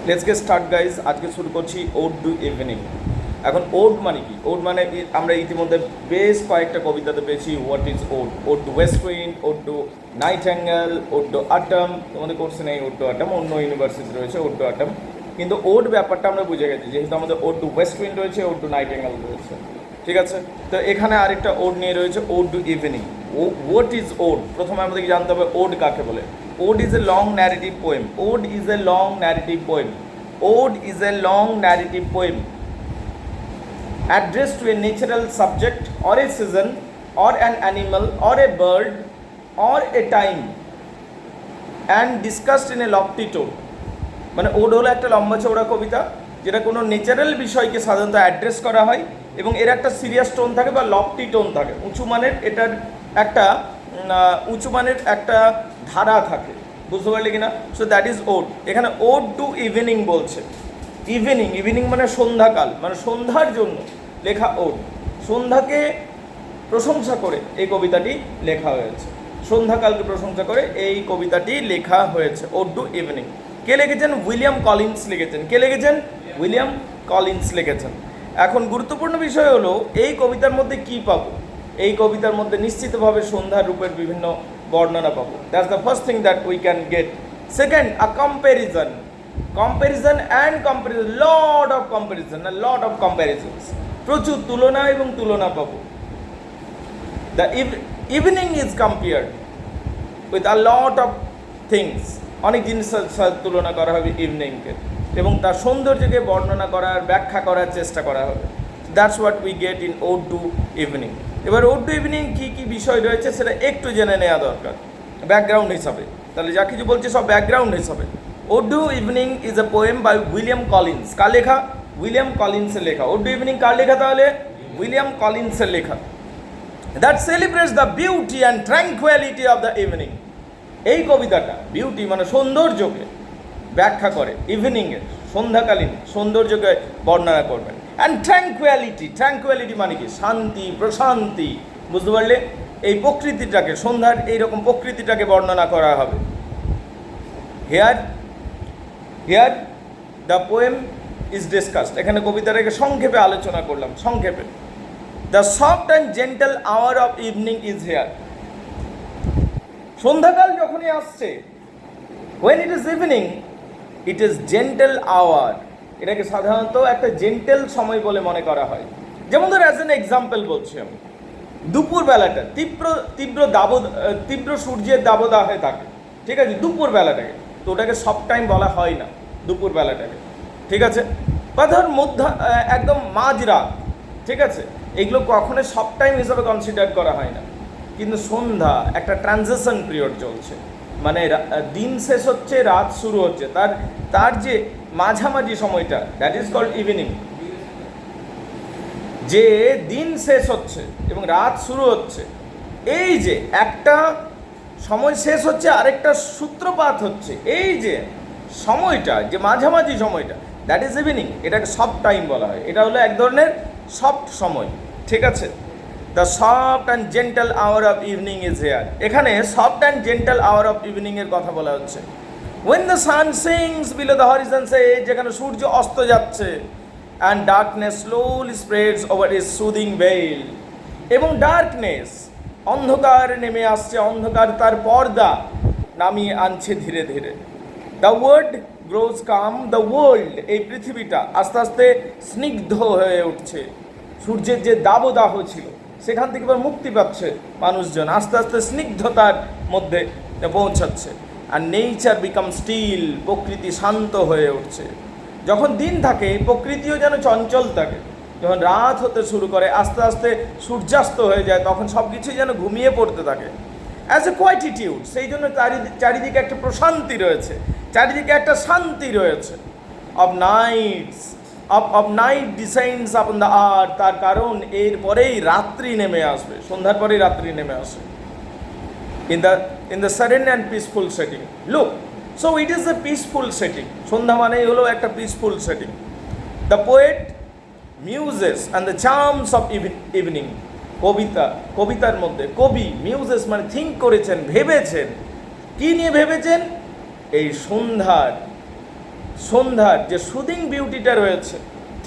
Let's get start guys. আজকে শুরু করছি ওড টু ইভিনিং। এখন ওড মানে কি? ওড মানে আমরা ইতিমধ্যে বেশ কয়েকটা কবিতাতে পেয়েছি what is ode. Ode to west wind, ode to nightingale, ode to autumn. তোমাদের কোর্সে নেই ওড টু অটম, অন্য ইউনিভার্সিটি রয়েছে ওড টু অটম। কিন্তু ওড ব্যাপারটা আমরা বুঝে গেছি, যেহেতু আমাদের ওড টু ওয়েস্ট উইন্ড রয়েছে, ওড টু নাইটিঙ্গেল রয়েছে। ঠিক আছে, তো এখানে আরেকটা ওড নিয়ে রয়েছে ode to evening. What is ode? প্রথমে আমাদেরকে জানতে হবে ওড কাকে বলে। Ode is a long narrative poem. Ode is a long narrative poem. Ode is a long narrative poem addressed to a natural subject or a season or an animal or a bird or a time and discussed in a lofty tone. মানে ode হলো একটা লম্বা চৌড়া কবিতা যেটা কোনো natural বিষয়কে সাধারণত address করা হয় এবং এর একটা সিরিয়াস টোন থাকে বা লফটি টোন থাকে, উঁচু মানের এটার একটা উঁচু মানের একটা ধারা থাকে, বুঝতে পারলে কিনা? So that is ode. এখানে ওড টু ইভিনিং বলছে। ইভিনিং, ইভিনিং মানে সন্ধ্যাকাল, মানে সন্ধ্যার জন্য লেখা ওড। সন্ধ্যাকে প্রশংসা করে এই কবিতাটি লেখা হয়েছে। সন্ধ্যাকালকে প্রশংসা করে এই কবিতাটি লেখা হয়েছে, ওড টু ইভিনিং। কে লিখেছেন? উইলিয়াম কলিন্স লিখেছেন। কে লিখেছেন? উইলিয়াম কলিন্স লিখেছেন। এখন গুরুত্বপূর্ণ বিষয় হলো এই কবিতার মধ্যে কি পাবো? এই কবিতার মধ্যে নিশ্চিতভাবে সন্ধ্যার রূপের বিভিন্ন বর্ণনা পাবো। That's the first thing that we can get. Second, a comparison. Comparison and comparison, lot of comparison, lot of কম্প্যারিজনস, প্রচুর তুলনা এবং তুলনা পাবো। The evening is compared with a lot of things. অনেক জিনিসের সাথে তুলনা করা হবে ইভিনিংকে এবং তার সৌন্দর্যকে বর্ণনা করার, ব্যাখ্যা করার চেষ্টা করা হবে। That's what we get in ode to evening. এবার ওড টু ইভিনিং কী কী বিষয় রয়েছে সেটা একটু জেনে নেওয়া দরকার ব্যাকগ্রাউন্ড হিসাবে। তাহলে যা কিছু বলছি সব ব্যাকগ্রাউন্ড হিসাবে। Ode to evening is a poem by William Collins. কার লেখা? উইলিয়াম কলিন্সের লেখা। ওড টু ইভিনিং কার লেখা তাহলে? উইলিয়াম কলিন্সের লেখা। That celebrates the beauty and tranquillity of the evening. এই কবিতাটা বিউটি মানে সৌন্দর্যকে ব্যাখ্যা করে, ইভিনিংয়ের সন্ধ্যাকালীন সৌন্দর্যকে বর্ণনা করবেন। অ্যান্ড ট্র্যাঙ্কুয়ালিটি, ট্র্যাঙ্কুয়ালিটি মানে কি? শান্তি, প্রশান্তি, বুঝতে পারলে? এই প্রকৃতিটাকে, সন্ধ্যার এইরকম প্রকৃতিটাকে বর্ণনা করা হবে। Here the poem is discussed. এখানে কবিতাটাকে সংক্ষেপে আলোচনা করলাম, সংক্ষেপে। The soft and gentle hour of evening is here. সন্ধ্যাকাল যখনই আসছে, when it is evening, it is gentle hour. এটাকে সাধারণত একটা জেন্টেল সময় বলে মনে করা হয়। যেমন ধর অ্যাজ এন এক্সাম্পল বলছি আমি, দুপুরবেলাটা তীব্র সূর্যের দাবদাহে থাকে, ঠিক আছে, দুপুরবেলাটাকে, তো ওটাকে সব টাইম বলা হয় না দুপুরবেলাটাকে, ঠিক আছে। বা ধর একদম মাঝরাত, ঠিক আছে, এগুলো কখনোই সব টাইম হিসাবে কনসিডার করা হয় না। কিন্তু সন্ধ্যা একটা ট্রানজিশন পিরিয়ড চলছে, মানে দিন শেষ হচ্ছে, রাত শুরু হচ্ছে, তার যে মাঝামাঝি সময়টা, দ্যাট ইজ কল্ড ইভিনিং। যে দিন শেষ হচ্ছে এবং রাত শুরু হচ্ছে, এই যে একটা সময় শেষ হচ্ছে আরেকটা সূত্রপাত হচ্ছে, এই যে সময়টা, যে মাঝামাঝি সময়টা, দ্যাট ইজ ইভিনিং। এটাকে সফট টাইম বলা হয়। এটা হলো এক ধরনের সফট সময়, ঠিক আছে। The soft and gentle hour of evening is here. এখানে soft and gentle hour of ইভিনিংয়ের কথা বলা হচ্ছে। When the sun sinks below the horizon, যেখানে সূর্য অস্ত যাচ্ছে, and darkness slowly spreads over is soothing veil, এবং ডার্কনেস, অন্ধকার নেমে আসছে, অন্ধকার তার পর্দা নামিয়ে আনছে ধীরে ধীরে। The world grows calm, the world, এই পৃথিবীটা আস্তে আস্তে স্নিগ্ধ হয়ে উঠছে। সূর্যের যে দাবদাহ ছিল সেখান থেকে এবার মুক্তি পাচ্ছে মানুষজন, আস্তে আস্তে স্নিগ্ধতার মধ্যে পৌঁছাচ্ছে। আর নেচার বিকাম স্টিল, প্রকৃতি শান্ত হয়ে উঠছে। যখন দিন থাকে প্রকৃতিও যেন চঞ্চল থাকে, যখন রাত হতে শুরু করে আস্তে আস্তে সূর্যাস্ত হয়ে যায়, তখন সব কিছুই যেন ঘুমিয়ে পড়তে থাকে। অ্যাজ এ কোয়াইটিটিউড, সেই জন্য চারিদিকে একটা প্রশান্তি রয়েছে, চারিদিকে একটা শান্তি রয়েছে। Of nights of night descends upon the আর্থ, তার কারণ এরপরেই রাত্রি নেমে আসবে, সন্ধ্যার পরেই রাত্রি নেমে আসে। In the sudden and peaceful setting, look, so it is a peaceful setting. সন্ধ্যা মানেই হলো একটা peaceful setting. The poet muses and the charms of evening. কবিতার মধ্যে কবি মিউজেস মানে থিঙ্ক করেছেন, ভেবেছেন। কি নিয়ে ভেবেছেন? এই সন্ধ্যার সন্ধ্যার যে সুদিং বিউটিটা রয়েছে,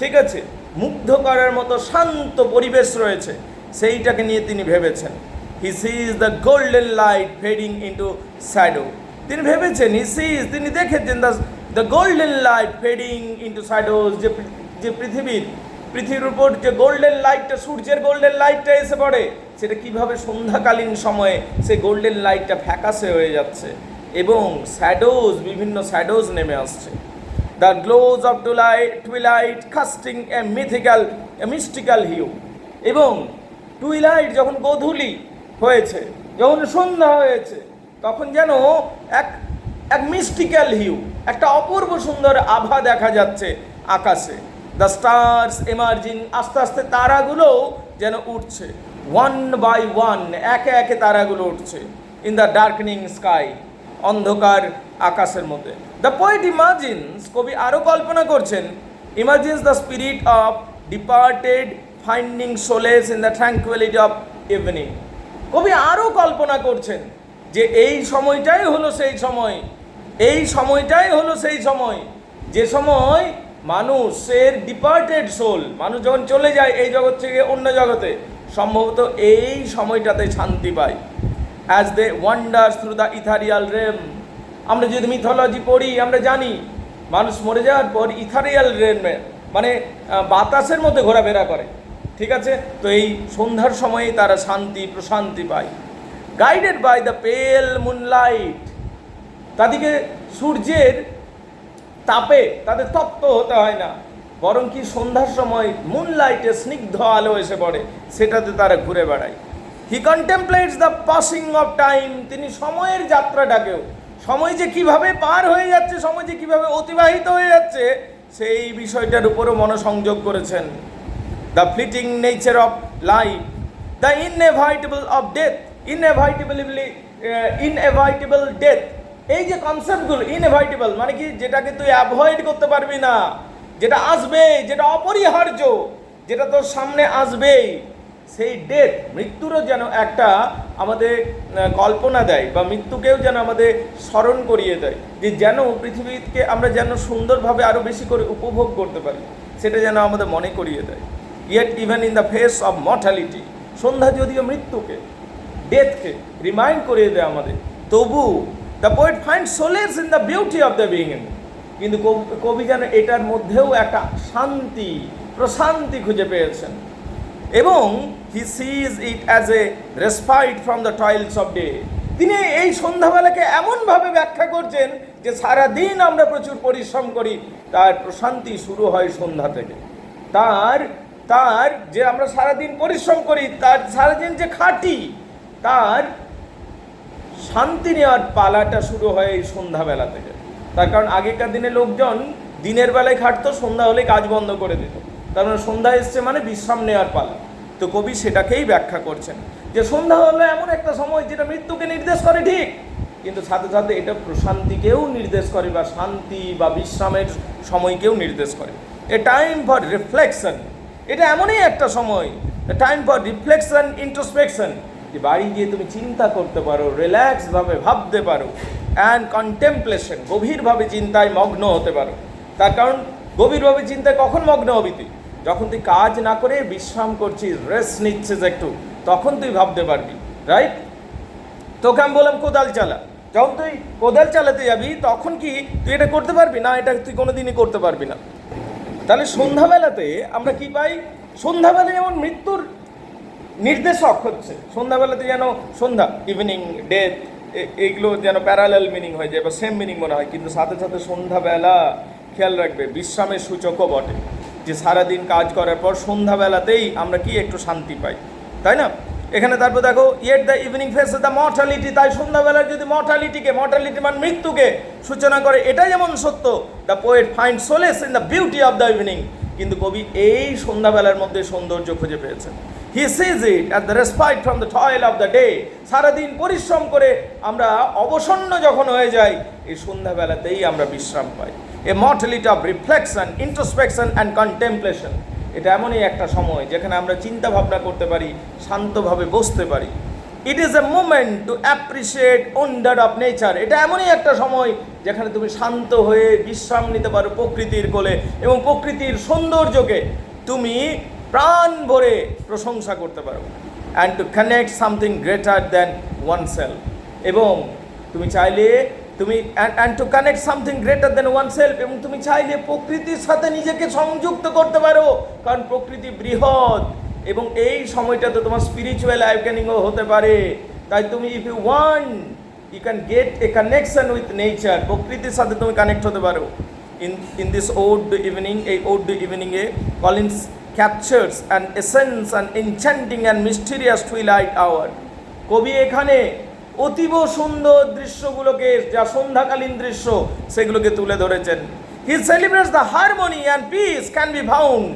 ঠিক আছে, মুগ্ধ করার মতো শান্ত পরিবেশ রয়েছে, সেইটাকে নিয়ে তিনি ভেবেছেন। He sees the golden light fading into shadow. তিনি ভেবেছেন, তিনি দেখেছেন the golden light fading into shadows, যে পৃথিবীর উপর যে গোল্ডেন লাইটটা, সূর্যের গোল্ডেন লাইটটা এসে পড়ে, সেটা কিভাবে সন্ধ্যাকালীন সময়ে সেই গোল্ডেন লাইটটা ফ্যাকাশে হয়ে যাচ্ছে এবং বিভিন্ন শ্যাডোজ নেমে আসছে। The glows of twilight casting a mystical hue. এবং টুইলাইট যখন গোধূলি হয়েছে, যখন সন্ধ্যা হয়েছে, তখন যেন এক মিস্টিক্যাল হিউ, একটা অপূর্ব সুন্দর আভা দেখা যাচ্ছে আকাশে। দ্য স্টার্স এমার্জিং, আস্তে আস্তে তারাগুলো যেন উঠছে, ওয়ান বাই ওয়ান, একে একে তারাগুলো উঠছে। ইন দ্য ডার্কেনিং স্কাই, অন্ধকার আকাশের মধ্যে। দ্য পোয়েট ইমাজিনস, কবি আরও কল্পনা করছেন, imagines the spirit of departed finding solace in the tranquility of evening. কবি আরও কল্পনা করছেন যে এই সময়টাই হলো সেই সময়, যে সময় মানুষের ডিপার্টেড সোল, মানুষ যখন চলে যায় এই জগৎ থেকে অন্য জগতে, সম্ভবত এই সময়টাতে শান্তি পায়। As they wanders through the ethereal realm. আমরা যদি মিথোলজি পড়ি, আমরা জানি মানুষ মরে যাওয়ার পর ইথারিয়াল রেমে, মানে বাতাসের মধ্যে ঘোরাফেরা করে, ঠিক আছে। তো এই সন্ধ্যার সময়ে তারা প্রশান্তি পায়। গাইডেড বাই দ্য পেল মুনলাইট, তাদেরকে সূর্যের তাপে তাদের তপ্ত হতে হয় না, বরং কি সন্ধ্যার সময় মুনলাইটে স্নিগ্ধ আলো এসে পড়ে, সেটাতে তারা ঘুরে বেড়ায়। হি কন্টেমপ্লেটস দ্য পাসিং অফ টাইম, তিনি সময়ের যাত্রাটাকেও, সময় যে কিভাবে পার হয়ে যাচ্ছে, সময় যে কিভাবে অতিবাহিত হয়ে যাচ্ছে, সেই বিষয়টার উপরও মনোসংযোগ করেছেন। The fleeting nature of life, the inevitable of death, inevitable death, এই যে কনসেপ্টগুলো, ইনএভাইটেবল মানে কি, যেটাকে তুই অ্যাভয়েড করতে পারবি না, যেটা আসবে, যেটা অপরিহার্য, যেটা তোর সামনে আসবেই, সেই ডেথ, মৃত্যুরও যেন একটা আমাদের কল্পনা দেয়, বা মৃত্যুকেও যেন আমাদের স্মরণ করিয়ে দেয়, যে যেন পৃথিবীকে আমরা যেন সুন্দরভাবে আরও বেশি করে উপভোগ করতে পারি, সেটা যেন আমাদের মনে করিয়ে দেয়। Yet even in the face of mortality, সন্ধ্যা যদিও মৃত্যুকে, ডেথকে রিমাইন্ড করিয়ে দেয় আমাদের, তবু the poet find solace in the beauty of the being. কিন্তু কবি যেন এটার মধ্যেও একটা প্রশান্তি খুঁজে পেয়েছেন, এবং he sees it as a respite from the toils of day. তিনি এই সন্ধ্যাবেলাকে এমনভাবে ব্যাখ্যা করছেন যে সারাদিন আমরা প্রচুর পরিশ্রম করি, তার প্রশান্তি শুরু হয় সন্ধ্যা থেকে। তার যে আমরা সারাদিন পরিশ্রম করি, তার সারাদিন যে খাটি, তার শান্তি নেওয়ার পালাটা শুরু হয় এই সন্ধ্যাবেলা থেকে। তার কারণ আগেকার দিনে লোকজন দিনের বেলায় খাটতো, সন্ধ্যা হলে কাজ বন্ধ করে দিত, তার মানে সন্ধ্যা এসছে মানে বিশ্রাম নেওয়ার পালা। তো কবি সেটাকেই ব্যাখ্যা করছেন যে সন্ধ্যা হলো এমন একটা সময় যেটা মৃত্যুকে নির্দেশ করে, ঠিক, কিন্তু সাথে সাথে এটা প্রশান্তিকেও নির্দেশ করে, বা শান্তি বা বিশ্রামের সময়কেও নির্দেশ করে। এ টাইম ফর রিফ্লেকশন, এটা এমনই একটা সময়, টাইম ফর রিফ্লেকশন, ইন্ট্রোস্পেকশন, যে বাড়ি গিয়ে তুমি চিন্তা করতে পারো, রিল্যাক্সভাবে ভাবতে পারো, অ্যান্ড কন্টেমপ্লেশন, গভীরভাবে চিন্তায় মগ্ন হতে পারো। তার কারণ গভীরভাবে চিন্তায় কখন মগ্ন হবি তুই? যখন তুই কাজ না করে বিশ্রাম করছিস, রেস্ট নিচ্ছিস একটু, তখন তুই ভাবতে পারবি, রাইট? তোকে আমি বললাম কোদাল চালা, যখন তুই কোদাল চালাতে যাবি তখন কি তুই এটা করতে পারবি না? এটা তুই কোনোদিনই করতে পারবি না। তাহলে সন্ধ্যাবেলাতে আমরা কি পাই? সন্ধ্যাবেলা যেমন মৃত্যুর নির্দেশক হচ্ছে, সন্ধ্যাবেলাতে যেন সন্ধ্যা, ইভিনিং, ডেথ, এইগুলো যেন প্যারালাল মিনিং হয়ে যায় বা সেম মিনিং মনে হয়, কিন্তু সাথে সাথে সন্ধ্যাবেলা খেয়াল রাখবে বিশ্রামের সূচকও বটে, যে সারাদিন কাজ করার পর সন্ধ্যাবেলাতেই আমরা কি একটু শান্তি পাই, তাই না? এখানে তারপর দেখো, yet the evening face the mortality, তাই সন্ধ্যাবেলার যদি মর্টালিটি মানে মৃত্যুকে সূচনা করে, এটা যেমন সত্য, the poet find solace in the beauty of the evening, কিন্তু কবি এই সন্ধ্যাবেলার মধ্যে সৌন্দর্য খুঁজে পেয়েছেন। He sees it at the respite from the toil of the day, সারাদিন পরিশ্রম করে আমরা অবসন্ন যখন হয়ে যাই, এই সন্ধ্যাবেলাতেই আমরা বিশ্রাম পাই। A mortality of reflection, introspection and contemplation, এটা এমনই একটা সময় যেখানে আমরা চিন্তা ভাবনা করতে পারি, শান্তভাবে বসতে পারি। ইট is a moment two appreciate wonder of nature. এটা এমনই একটা সময় যেখানে তুমি শান্ত হয়ে বিশ্রাম নিতে পারো প্রকৃতির কোলে এবং প্রকৃতির সৌন্দর্যকে তুমি প্রাণ ভরে প্রশংসা করতে পারো। And to connect something greater than one self, এবং তুমি চাইলে তুমি and to connect something greater than one self, এবং তুমি চাইলে প্রকৃতির সাথে নিজেকে সংযুক্ত করতে পারো, কারণ প্রকৃতি বৃহৎ এবং এই সময়টাতে তোমার স্পিরিচুয়াল অ্যাওয়েকেনিংও হতে পারে। তাই তুমি if you want you can get a connection with nature, প্রকৃতির সাথে তুমি কানেক্ট হতে পারো। ইন দিস ওড ইভিনিং, এই ওড ইভিনিংয়ে Collins captures an essence and enchanting and mysterious twilight hour. কবি এখানে অতীব সুন্দর দৃশ্যগুলোকে, যা সন্ধ্যাকালীন দৃশ্য, সেগুলোকে তুলে ধরেছেন। He celebrates the harmony and peace can be found.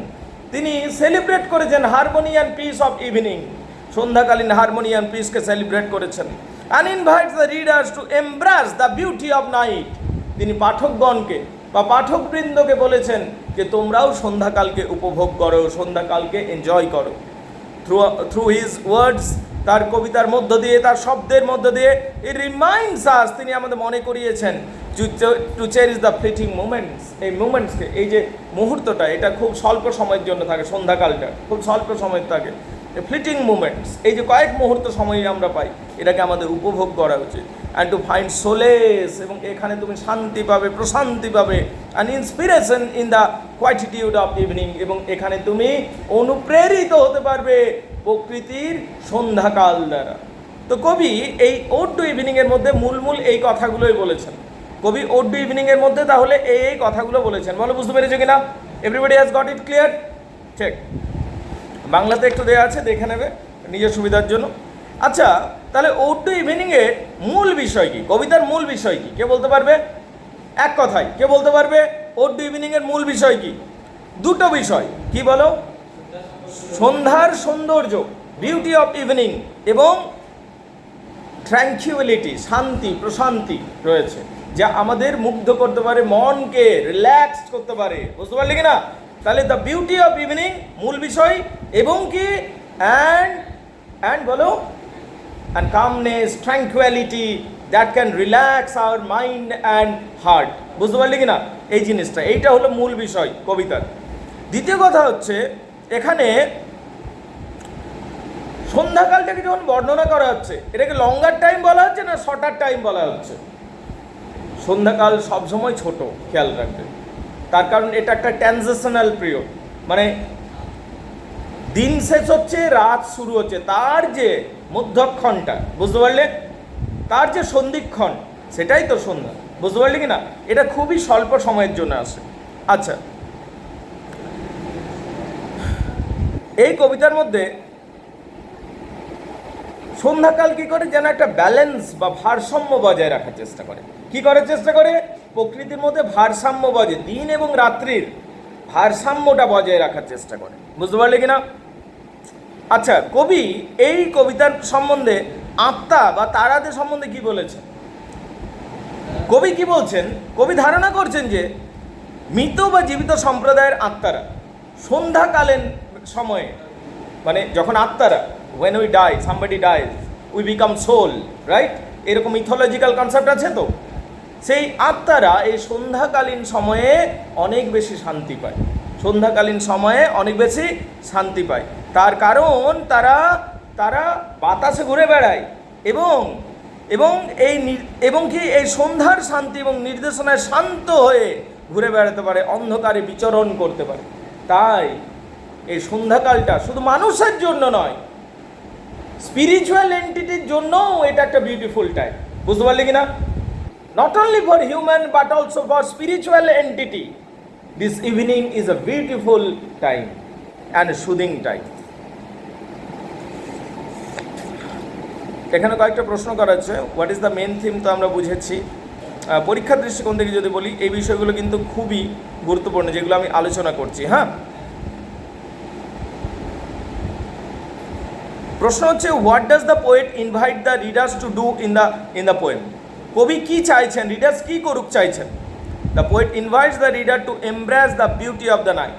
তিনি সেলিব্রেট করেছেন harmony and peace of evening, সন্ধ্যাকালীন হারমোনি অ্যান্ড পিসকে সেলিব্রেট করেছেন। And invites the readers to embrace the beauty of night. তিনি পাঠকগণকে বা পাঠকবৃন্দকে বলেছেন যে তোমরাও সন্ধ্যাকালকে উপভোগ করো, সন্ধ্যাকালকে এনজয় করো। থ্রু হিজ ওয়ার্ডস, তার কবিতার মধ্য দিয়ে, তার শব্দের মধ্য দিয়ে, ইট রিমাইন্ডস আস, তিনি আমাদের মনে করিয়েছেন to cherish the fleeting moments. এই মোমেন্টসকে, এই যে মুহূর্তটা, এটা খুব স্বল্প সময়ের জন্য থাকে, সন্ধ্যাকালটা খুব স্বল্প সময় থাকে। ফ্লিটিং মোমেন্টস, এই যে কয়েক মুহূর্ত সময় আমরা পাই, এটাকে আমাদের উপভোগ করা উচিত। অ্যান্ড টু ফাইন্ড সোলেস, এবং এখানে তুমি শান্তি পাবে, প্রশান্তি পাবে। And inspiration in the quietude of evening, এবং এখানে তুমি অনুপ্রেরিত হতে পারবে প্রকৃতির সন্ধ্যাকাল দ্বারা। তো কবি এই ওড টু ইভিনিংয়ের মধ্যে মূল এই কথাগুলোই বলেছেন। কবি ওড টু ইভিনিংয়ের মধ্যে তাহলে এই কথাগুলো বলেছেন। বলো, বুঝতে পেরেছো কিনা? Everybody has got it clear? ঠিক। বাংলাতে একটু দেওয়া আছে, দেখে নেবে নিজের সুবিধার জন্য। আচ্ছা, তাহলে ওড টু ইভিনিংয়ের মূল বিষয় কি, কবিতার মূল বিষয় কি, কে বলতে পারবে? এক কথায় কে বলতে পারবে ওড টু ইভিনিংয়ের মূল বিষয় কি? দুটো বিষয়, কি বলো? সন্ধ্যার সৌন্দর্য, বিউটি অফ ইভিনিং, এবং ট্র্যাঙ্কুইলিটি, শান্তি, প্রশান্তি রয়েছে, যা আমাদের মুগ্ধ করতে পারে, মনকে রিল্যাক্সড করতে পারে। বুঝতে পারলে কি না? তাহলে দ্য বিউটি অফ ইভিনিং মূল বিষয়, এবং কি অ্যান্ড বলো, and calmness, tranquility that can relax our mind and heart. বুঝতে পারলে কি না? এই জিনিসটা, এইটা হলো মূল বিষয় কবিতার। দ্বিতীয় কথা হচ্ছে, এখানে সন্ধ্যাকালটাকে যখন বর্ণনা করা হচ্ছে, এটাকে লঙ্গার টাইম বলা হচ্ছে না শর্টার টাইম বলা হচ্ছে? সন্ধ্যাকাল সবসময় ছোট, খেয়াল রাখবে। তার কারণ এটা একটা ট্রানজিশনাল পিরিয়ড, মানে দিন শেষ হচ্ছে, রাত শুরু হচ্ছে, তার যে মধ্যক্ষণটা, বুঝতে পারলে, তার যে সন্ধিক্ষণ, সেটাই তো সন্ধ্যা। বুঝতে পারলে কি না? এটা খুবই স্বল্প সময়ের জন্য আসে। আচ্ছা, এই কবিতার মধ্যে সন্ধ্যাকাল কি করে, যেন একটা ব্যালেন্স বা ভারসাম্য বজায় রাখার চেষ্টা করে। কি করার চেষ্টা করে? প্রকৃতির মধ্যে ভারসাম্য বজায়, দিন এবং রাত্রির ভারসাম্যটা বজায় রাখার চেষ্টা করে। বুঝতে পারলে কিনা? আচ্ছা, কবি এই কবিতার সম্বন্ধে আত্মা বা তারাদের সম্বন্ধে কি বলেছেন? কবি কি বলছেন? কবি ধারণা করছেন যে মৃত বা জীবিত সম্প্রদায়ের আত্মারা সন্ধ্যাকালীন সময়ে, মানে যখন আত্মারা, when we die, somebody dies, we become soul, right? এরকম মিথোলজিক্যাল কনসেপ্ট আছে তো। সেই আত্মারা এই সন্ধ্যাকালীন সময়ে অনেক বেশি শান্তি পায়, সন্ধ্যাকালীন সময়ে অনেক বেশি শান্তি পায়। তার কারণ তারা বাতাসে ঘুরে বেড়ায়, এবং কি এই সন্ধ্যার শান্তি এবং নির্দেশনায় শান্ত হয়ে ঘুরে বেড়াতে পারে, অন্ধকারে বিচরণ করতে পারে। তাই এই সন্ধ্যাকালটা শুধু মানুষের জন্য নয়, স্পিরিচুয়াল এন্টিটির জন্যও এটা একটা বিউটিফুল টাইম। বুঝতে পারলি কিনা? Not only for human but also for spiritual entity, this evening is a beautiful time and soothing time. এখানে কয়েকটা প্রশ্ন করা হচ্ছে। What is the main theme তো আমরা বুঝেছি। পরীক্ষার দৃষ্টিকোণ থেকে যদি বলি, এই বিষয়গুলো কিন্তু খুবই গুরুত্বপূর্ণ, যেগুলো আমি আলোচনা করছি। হ্যাঁ, প্রশ্ন হচ্ছে, what does the poet invite the readers to do in the poem? কবি কি চাইছেন, রিডার্স কি করুক চাইছেন? The poet invites the reader two embrace the beauty of the night.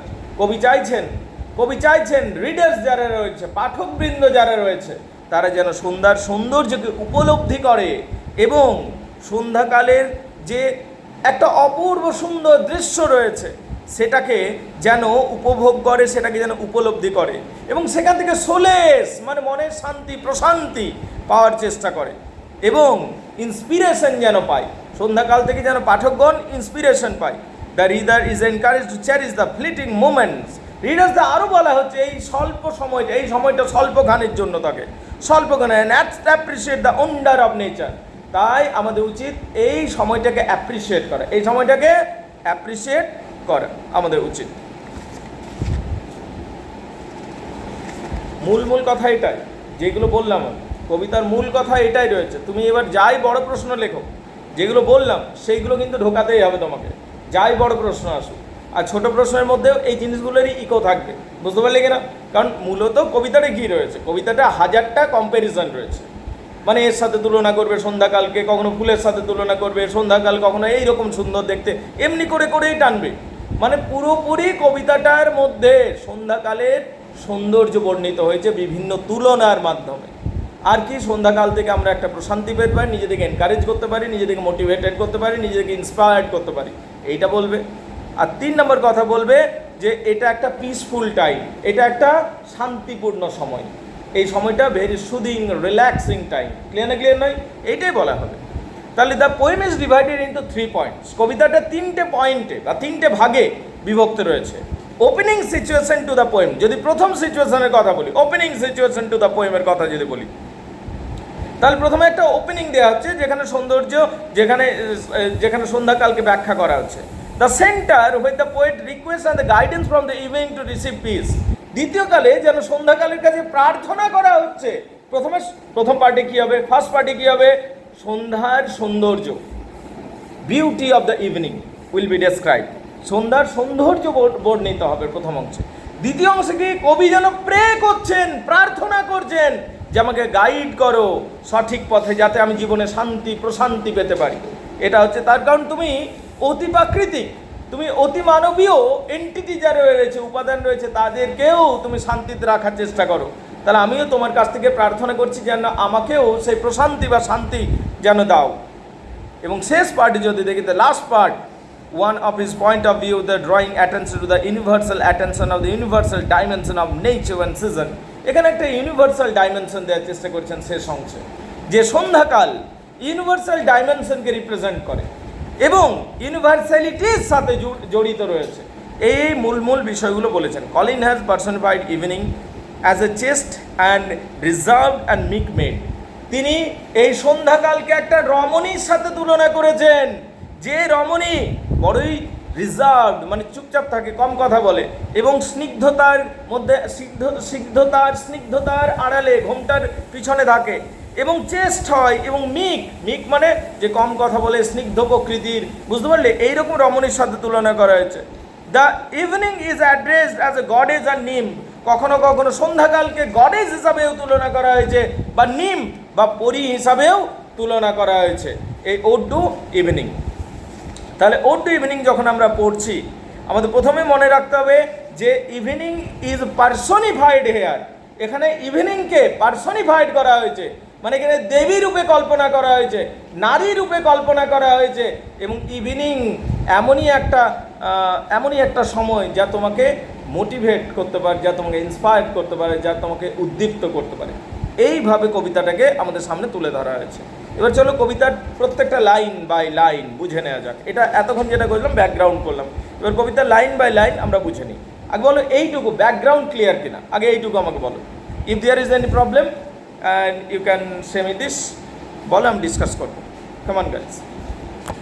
কবি চাইছেন রিডার্স যারা রয়েছে, পাঠকবৃন্দ যারা রয়েছে, তারা যেন সন্ধ্যার সৌন্দর্যকে উপলব্ধি করে এবং সন্ধ্যাকালের যে একটা অপূর্ব সুন্দর দৃশ্য রয়েছে সেটাকে যেন উপভোগ করে, সেটাকে যেন উপলব্ধি করে এবং সেখান থেকে সোলেস মানে মনের শান্তি প্রশান্তি পাওয়ার চেষ্টা করে এবং ইন্সপিরেশন যেন পায়। সন্ধ্যাকাল থেকে যেন পাঠকগণ ইন্সপিরেশন পায়। The reader is encourage to cherish the fleeting moments. রিডার্সদের আরও বলা হচ্ছে এই স্বল্প সময়টা, এই সময়টা স্বল্পখানের জন্য থাকে, স্বল্পখানে appreciate the wonder of nature. তাই আমাদের উচিত এই সময়টাকে অ্যাপ্রিসিয়েট করা, এই সময়টাকে অ্যাপ্রিসিয়েট করা আমাদের উচিত। মূল কথা এটাই, যেগুলো বললাম আমি, কবিতার মূল কথা এটাই রয়েছে। তুমি এবার যাই বড় প্রশ্ন লেখো, যেগুলো বললাম সেইগুলো কিন্তু ঢোকাতেই হবে তোমাকে, যাই বড় প্রশ্ন আসুক। আর ছোট প্রশ্নের মধ্যেও এই জিনিসগুলোরই ইকো থাকবে, বুঝতে পারলে কিনা? কারণ মূলত কবিতাটা কী রয়েছে, কবিতাটা হাজারটা কম্প্যারিজন রয়েছে। মানে এর সাথে তুলনা করবে সন্ধ্যাকালকে, কখনো ফুলের সাথে তুলনা করবে সন্ধ্যাকাল, কখনো এইরকম সুন্দর দেখতে, এমনি করেই টানবে। মানে পুরোপুরি কবিতাটার মধ্যে সন্ধ্যাকালের সৌন্দর্য বর্ণিত হয়েছে বিভিন্ন তুলনার মাধ্যমে। আর কি, সন্ধ্যাকাল থেকে আমরা একটা প্রশান্তি পেতে পারি, নিজেদেরকে এনকারেজ করতে পারি, নিজেদেরকে মোটিভেটেড করতে পারি, নিজেদেরকে ইন্সপায়ার্ড করতে পারি, এইটা বলবে। আর 3 নম্বর কথা বলবে যে এটা একটা পিসফুল টাইম, এটা একটা শান্তিপূর্ণ সময়, এই সময়টা very soothing relaxing time. Clear নয়? এইটাই বলা হবে। তাহলে the poem is divided into 3 points. কবিতাটা 3টে পয়েন্টে বা 3টে ভাগে বিভক্ত রয়েছে। Opening situation to the poem, যদি প্রথম সিচুয়েশনের কথা বলি, ওপেনিং সিচুয়েশন টু দ্য পোয়েমের কথা যদি বলি, তাহলে প্রথমে একটা ওপেনিং দেওয়া হচ্ছে যেখানে সৌন্দর্য, যেখানে সন্ধ্যাকালকে ব্যাখ্যা করা হচ্ছে। The centre with the poet request and the guidance from the evening to receive peace. দ্বিতীয়কালে যেন সন্ধ্যাকালের কাছে প্রার্থনা করা হচ্ছে। প্রথম পার্টি কী হবে, ফার্স্ট পার্টি কী হবে, সন্ধ্যার সৌন্দর্য, beauty of the evening will be describe. সন্ধ্যার সৌন্দর্য বর্ণিত হবে প্রথম অংশে। দ্বিতীয় অংশে কি, কবি যেন প্রে করছেন, প্রার্থনা করছেন যে আমাকে গাইড করো সঠিক পথে, যাতে আমি জীবনে শান্তি প্রশান্তি পেতে পারি। এটা হচ্ছে তার কারণ, তুমি অতি প্রাকৃতিক, তুমি অতি মানবীয় এন্টিটি যারা রয়েছে, উপাদান রয়েছে, তাদেরকেও তুমি শান্তিতে রাখার চেষ্টা করো। তাহলে আমিও তোমার কাছ থেকে প্রার্থনা করছি যেন আমাকেও সেই প্রশান্তি বা শান্তি যেন দাও। এবং শেষ পার্টি যদি দেখি, the last part, one of his point of view, the drawing attention to the universal attention of the universal dimension of nature and season. এখানে একটা ইউনিভার্সাল ডাইমেনশন দেওয়ার চেষ্টা করেছেন শেষ অংশে, যে সন্ধ্যাকাল ইউনিভার্সাল ডাইমেনশনকে রিপ্রেজেন্ট করে এবং ইউনিভার্সালিটির সাথে জড়িত রয়েছে। এই মূল বিষয়গুলো বলেছেন। Collin has personified evening as a chaste and reserved and meek maid. তিনি এই সন্ধ্যাকালকে একটা রমণীর সাথে তুলনা করেছেন, যে রমণী বড়ই রিজার্ভড, মানে চুপচাপ থাকে, কম কথা বলে এবং স্নিগ্ধতার মধ্যে, স্নিগ্ধতার আড়ালে ঘোমটার পিছনে থাকে এবং চেষ্ট হয় এবং মিক মানে যে কম কথা বলে, স্নিগ্ধ প্রকৃতির, বুঝতে পারলে? এইরকম রমণীর সাথে তুলনা করা হয়েছে। The evening is addressed as a goddess or nymph. কখনো কখনো সন্ধ্যাকালকে গডেজ হিসাবেও তুলনা করা হয়েছে বা নিম বা পরী হিসাবেও তুলনা করা হয়েছে এই ওড টু ইভিনিং। তাহলে ওড টু ইভিনিং যখন আমরা পড়ছি, আমাদের প্রথমে মনে রাখতে হবে যে ইভিনিং ইজ পার্সনিফাইড হেয়ার। এখানে ইভিনিংকে পার্সনিফাইড করা হয়েছে, মানে এখানে দেবী রূপে কল্পনা করা হয়েছে, নারী রূপে কল্পনা করা হয়েছে। এবং ইভিনিং এমনই একটা সময় যা তোমাকে মোটিভেট করতে পারে, যা তোমাকে ইন্সপায়ার করতে পারে, যা তোমাকে উদ্দীপ্ত করতে পারে। এইভাবে কবিতাটাকে আমাদের সামনে তুলে ধরা হয়েছে। এবার চলো কবিতার প্রত্যেকটা লাইন বাই লাইন বুঝে নেওয়া যাক। এটা এতক্ষণ যেটা করলাম ব্যাকগ্রাউন্ড করলাম, এবার কবিতার লাইন বাই লাইন আমরা বুঝে নিই। আগে বলো এইটুকু ব্যাকগ্রাউন্ড ক্লিয়ার কিনা, আগে এইটুকু আমাকে বলো। If there is any problem and you can say me this, বলো, আমি ডিসকাস করবো। Come on guys.